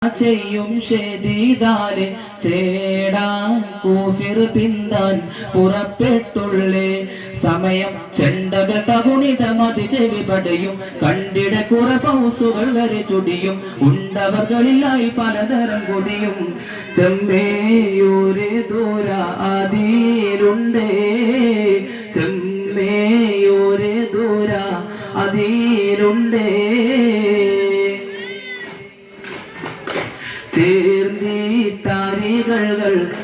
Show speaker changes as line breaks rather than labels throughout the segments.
ചെയ്യും ഷെദീദാലെ ചേടാൻ കൂഫിർ പിന്താൻ പുറപ്പെട്ടുള്ളേ സമയം ചെണ്ടകൾ തകുണിത മതി ചെവി പടയും കണ്ടിട കുറഫൗസുകൾ വരെ ചുടിയും ഉണ്ടവർകളിലായി പലതരം കൊടിയും ചെമ്മേയൂരെ ദൂര അതിലുണ്ടേ ചെമ്മേയൂരെ ദൂര അതിലുണ്ടേ ചേർന്നിട്ടാരികൾ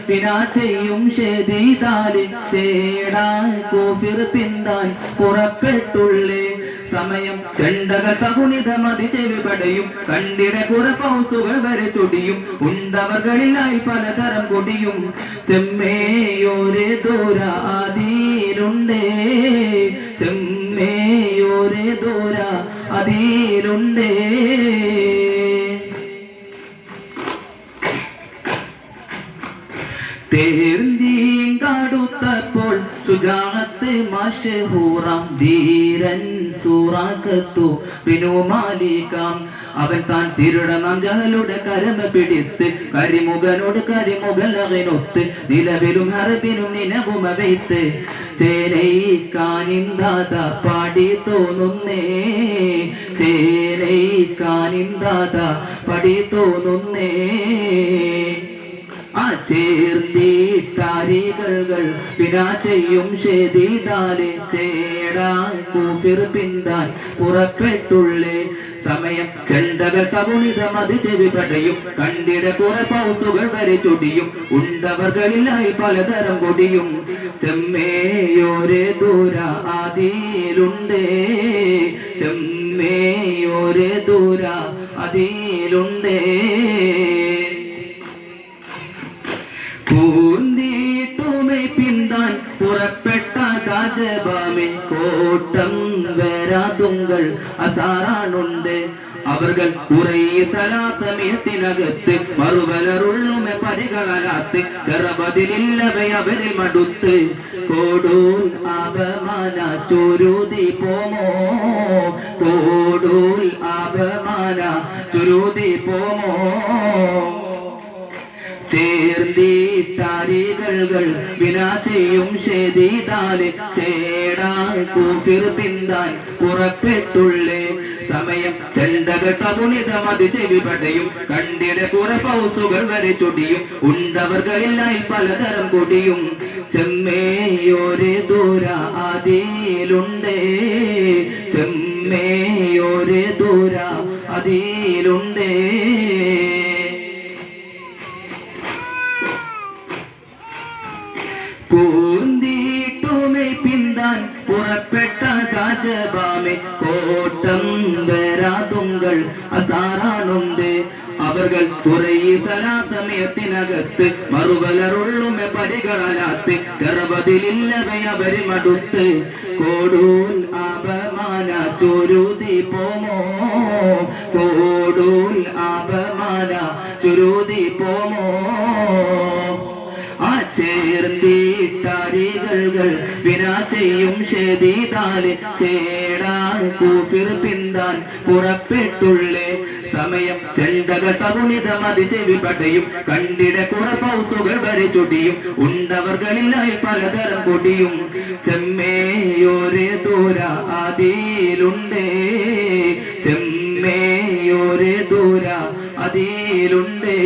പിനാ ചെയ്യും ഷെദീദാലെ ചേടാൻ കൂഫിർ പിന്താൻ പുറപ്പെട്ടുള്ളേ സമയം ചെണ്ടകൾ തകുണിത മതി ചെവി പടയും കണ്ടിട കുറഫൗസുകൾ വരെ ചൊടിയും ഉണ്ടവർകളിലായി പലതരം കൊടിയും ചെമ്മേയോരെ ദൂര അതിലുണ്ടേ ചെമ്മേയോരെ ദൂര അതിലുണ്ടേ തേർന്നീങ്കാടുത്തപ്പോൾ ശുജാഅത്ത് മശ്ഹൂറാം ധീരൻ സൂറാക്കത്തു ബിനു മാലികാം അവൻ താൻ തിരുടനാം ജഹലുടെ കരമ പിടിത്ത് കരിമുഖനോട് കരിമുഖലകനൊത്ത് നിലവിലും ഹർബിനും നിലവുമ വയ്ത്ത് ചേരയിക്കാനിന്താത പാടി തോന്നുന്നേ ചേരയിക്കാനിന്താത പാടി തോന്നുന്നേ ആ ചേർന്നിട്ടാരികൾ പിനാ ചെയ്യും ഷെദീദാലെ ചേടാൻ കൂഫിർ പിന്താൻ പുറപ്പെട്ടുള്ളേ സമയം ചെണ്ടകൾ തകുണിത മതി ചെവി പടയും കണ്ടിട കുറഫൗസുകൾ വരെ ചൊടിയും ഉണ്ടവർകളിലായി പലതരം കൊടിയും ചെമ്മേയോരെ ദൂര അതിലുണ്ടേ ചെമ്മേയോരെ ദൂര അതിലുണ്ടേ പൂന്തീട്ടുമേ പിന്താൻ പുറപ്പെട്ട രാജഭാമി കോട്ടം വരാതുങ്കൾ അസാറാണുണ്ട് അവർകൾ കുറേ തലാത്തമേത്തിനകത്ത് മറുപലറുള്ളുമെ പരികളാത്ത് ചെറുപതിലില്ലവേ അവരിൽ മടുത്ത് കോടൂൽ അപമാന ചുരുതി പോമോ കോടൂൽ അപമാന ചുരുതി പോമോ ചേർന്നിട്ടാരികൾ വിനാ ചെയ്യും ഷെദീദാലെ ചേടാൻ കൂഫിർ പിന്താൻ പുറപ്പെട്ടുള്ളേ സമയം ചെണ്ടകൾ തകുണിത മതി ചെവി പടയും കണ്ടിട കുറഫൗസുകൾ വരെ ചൊടിയും ഉണ്ടവർകളിലായി പലതരം കൊടിയും ചെമ്മേയോരെ ദൂര അതിലുണ്ടേ ചെമ്മേയോരെ ദൂര അതിലുണ്ടേ കൂന്തിട്ടുമേ പിന്താൻ പുറപ്പെട്ട രാജഭാമെ കോട്ടം വരാതുങ്കൾ അസാറാണുണ്ട് അവർകൾ കുറേ തലാത്തമയത്തിനകത്ത് മറുപലറുള്ളുമെ പരികളാത്ത് ചെറുപതിലില്ലവേ അവരെ മടുത്ത് കോടൂൽ അപമാന ചുരുതി പോമോ കോടൂൽ അപമാന ചുരുതി പോമോ ചേർന്നിട്ടാരികൾ വിനാ ചെയ്യും ഷെദീദാലെ ചേടാൻ കൂഫിർ പിന്താൻ പുറപ്പെട്ടുള്ളേ സമയം ചെണ്ടകൾ തകുണിത മതി ചെവി പടയും കണ്ടിട കുറഫൗസുകൾ വരെ ചൊടിയും ഉണ്ടവർകളിലായി പലതരം കൊടിയും ചെമ്മേയോരെ ദൂര അതിലുണ്ടേ ചെമ്മേയോരെ ദൂര അതിലുണ്ടേ